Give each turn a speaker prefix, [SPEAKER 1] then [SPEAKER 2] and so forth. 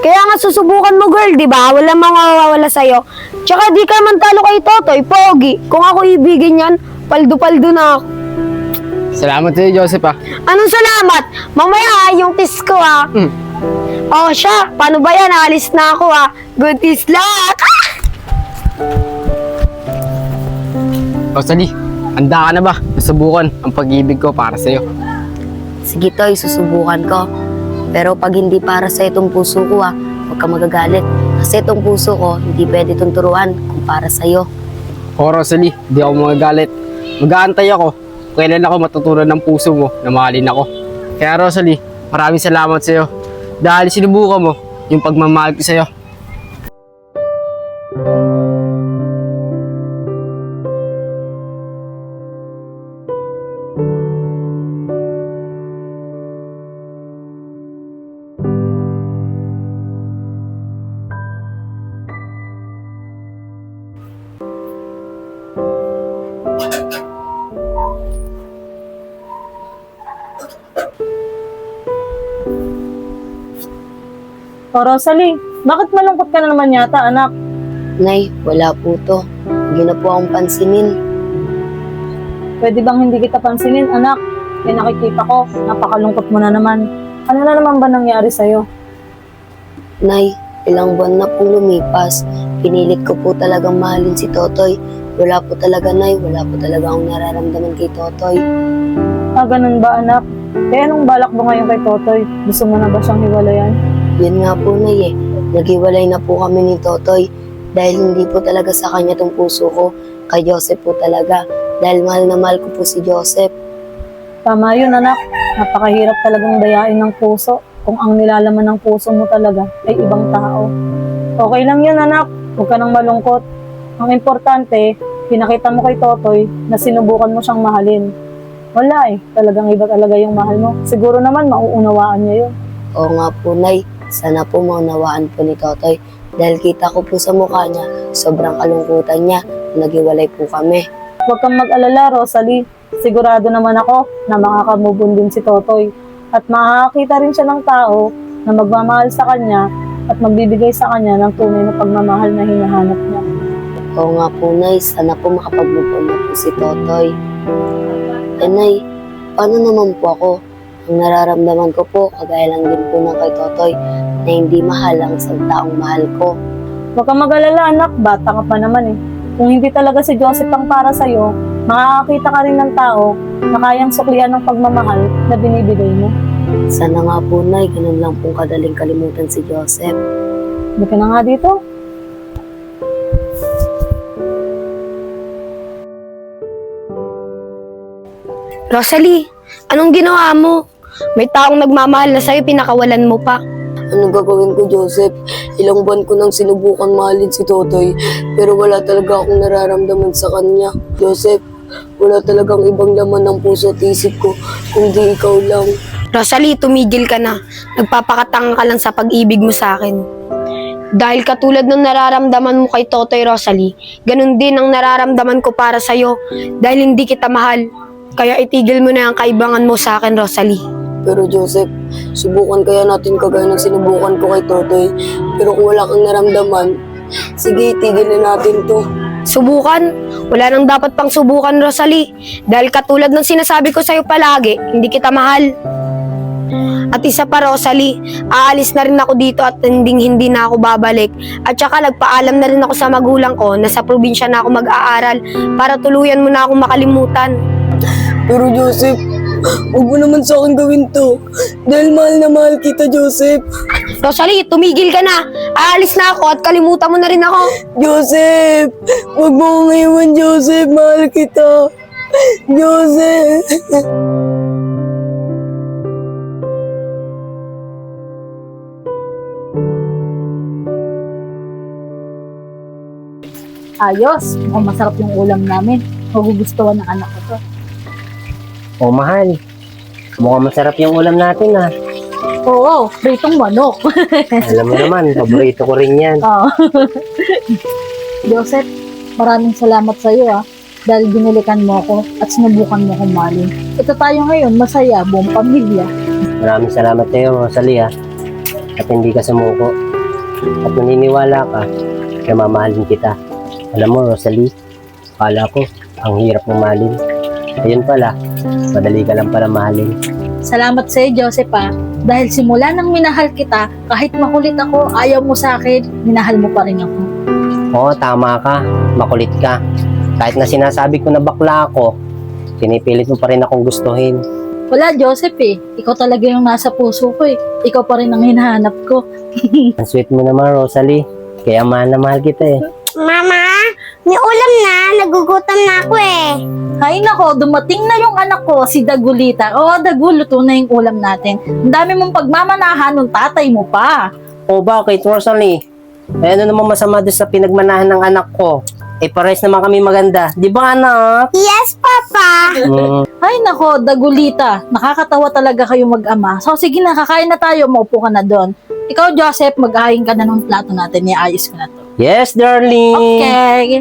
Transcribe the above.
[SPEAKER 1] Kaya nga susubukan mo, girl, di ba? Wala mawawala sa'yo. Tsaka di ka man talo kay Totoy, pogi. Kung ako ibigin yan, paldo-paldo na ako.
[SPEAKER 2] Salamat sa'yo, Joseph ah.
[SPEAKER 1] Anong salamat? Mamaya yung tis ko Oh, siya. Paano ba yan? Alis na ako Good is luck.
[SPEAKER 2] Rosalie, handa ka na ba? Nasubukan ang pag-ibig ko para sa'yo.
[SPEAKER 1] Sige, Toy, susubukan ko. Pero pag hindi para sa itong puso ko huwag ka magagalit. Kasi itong puso ko, hindi pwede itong turuan kung para sa'yo.
[SPEAKER 2] O Rosalie, di ako magagalit. Mag-aantay ako. Kailan ako matutunan ng puso mo na mahalin ako. Kaya Rosalie, maraming salamat sa'yo. Dahil sinubukan mo yung pagmamahal ko sa'yo.
[SPEAKER 3] O Rosalie, bakit malungkot ka na naman yata, anak?
[SPEAKER 1] Nay, wala po to. Hindi na po akong pansinin.
[SPEAKER 3] Pwede bang hindi kita pansinin, anak? May nakikita ko, napakalungkot mo na naman. Ano na naman ba nangyari sa'yo?
[SPEAKER 1] Nay, ilang buwan na pong lumipas. Pinilit ko po talagang mahalin si Totoy. Wala po talaga, Nay. Wala po talaga akong nararamdaman kay Totoy.
[SPEAKER 3] Ganun ba, anak? Kaya anong balak mo ngayon kay Totoy? Gusto mo na ba siyang hiwalayan?
[SPEAKER 1] Yun nga po, Nay Naghiwalay na po kami ni Totoy. Dahil hindi po talaga sa kanya tong puso ko. Kay Joseph po talaga. Dahil mahal na mahal ko po si Joseph.
[SPEAKER 3] Tama yun, anak. Napakahirap talagang dayain ng puso kung ang nilalaman ng puso mo talaga ay ibang tao. Okay lang yun, anak. Huwag ka nang malungkot. Ang importante, pinakita mo kay Totoy na sinubukan mo siyang mahalin. Wala talagang iba talaga yung mahal mo. Siguro naman mauunawaan niya yun.
[SPEAKER 1] Oo nga po, Nay. Sana po maunawaan po ni Totoy. Dahil kita ko po sa mukha niya, sobrang kalungkutan niya. Naghiwalay po kami.
[SPEAKER 3] Huwag kang mag-alala, Rosalie. Sigurado naman ako na makakamove on din si Totoy. At makakakita rin siya ng tao na magmamahal sa kanya at magbibigay sa kanya ng tunay na pagmamahal na hinahanap niya.
[SPEAKER 1] Oo nga po, Nay. Sana po makapag-move on na po si Totoy. Nay, paano naman po ako? Ang nararamdaman ko po, kagaya lang din po ng kay Totoy, na hindi mahal ang isang taong mahal ko.
[SPEAKER 3] Huwag kang mag-alala, anak. Bata ka pa naman Kung hindi talaga si Joseph ang para sa'yo, makakakita ka rin ng tao na kayang suklian ng pagmamahal na binibigay mo.
[SPEAKER 1] Sana nga po, Nay, ganun lang pong kadaling kalimutan si Joseph.
[SPEAKER 3] Hindi ka na nga dito.
[SPEAKER 1] Rosalie, anong ginawa mo? May taong nagmamahal na sa'yo, pinakawalan mo pa. Anong gagawin ko, Joseph? Ilang buwan ko nang sinubukan mahalin si Totoy, pero wala talaga akong nararamdaman sa kanya. Joseph, wala talagang ibang laman ng puso at isip ko, kundi ikaw lang. Rosalie, tumigil ka na. Nagpapakatanga ka lang sa pag-ibig mo sa akin. Dahil katulad ng nararamdaman mo kay Totoy, Rosalie, ganun din ang nararamdaman ko para sa'yo. Dahil hindi kita mahal. Kaya itigil mo na ang kaibangan mo sa akin, Rosalie. Pero Joseph, subukan kaya natin kagaya ng sinubukan ko kay Totoy. Pero kung wala kang naramdaman, sige, itigil na natin to. Subukan? Wala nang dapat pang subukan, Rosalie. Dahil katulad ng sinasabi ko sa'yo palagi, hindi kita mahal. At isa pa, Rosalie, aalis na rin ako dito at hindi na ako babalik. At saka nagpaalam na rin ako sa magulang ko na sa probinsya na ako mag-aaral para tuluyan mo na akong makalimutan. Pero Joseph, huwag mo naman sa akin gawin to. Dahil mahal na mahal kita, Joseph. Rosalie, tumigil ka na. Aalis na ako at kalimutan mo na rin ako. Joseph, huwag mo akong iwan, Joseph. Mahal kita. Joseph.
[SPEAKER 3] Ayos. Mukhang masarap yung ulam namin. Magugustuhan ng anak ko to.
[SPEAKER 4] O mahal, mukhang masarap yung ulam natin
[SPEAKER 3] Oo, pritong manok.
[SPEAKER 4] Alam mo naman, paborito ko rin yan.
[SPEAKER 3] Oo. Joseph, maraming salamat sa iyo dahil binilikan mo ako at sinubukan mo akong mahalin. Ito tayo ngayon, masaya, buong pamilya.
[SPEAKER 4] Maraming salamat sa iyo, Rosalie at hindi ka sumuko. at naniniwala ka na mamahalin kita. Alam mo, Rosalie, akala ko ang hirap mamahalin. Ayun pala, madali ka lang pala mahalin.
[SPEAKER 3] Salamat sa iyo, Joseph dahil simula nang minahal kita, kahit makulit ako, ayaw mo sa akin, minahal mo pa rin ako.
[SPEAKER 4] Oo, tama ka. Makulit ka. Kahit na sinasabi ko na bakla ako, pinipilit mo pa rin akong gustuhin.
[SPEAKER 3] Wala, Joseph ikaw talaga yung nasa puso ko ikaw pa rin ang hinahanap ko.
[SPEAKER 4] Ang sweet mo naman, Rosalie. Kaya mahal na mahal kita eh.
[SPEAKER 1] Mama, may ulam na. Nagugutom na ako eh.
[SPEAKER 3] Ay nako, dumating na yung anak ko, si Dagulita. Dagul, luto na yung ulam natin. Ang dami mong pagmamanahan ng tatay mo pa.
[SPEAKER 4] O bakit, Rosalie? Eh, ano naman masama doon sa pinagmanahan ng anak ko? Eh, pares naman kami maganda. Di ba, anak?
[SPEAKER 1] Yes, Papa.
[SPEAKER 3] Ay nako, Dagulita, nakakatawa talaga kayo mag-ama. So sige na, kakain na tayo, maupo ka na doon. Ikaw, Joseph, mag-ahayin ka na ng plato natin, iayos ko na to.
[SPEAKER 4] Yes, darling.
[SPEAKER 3] Okay.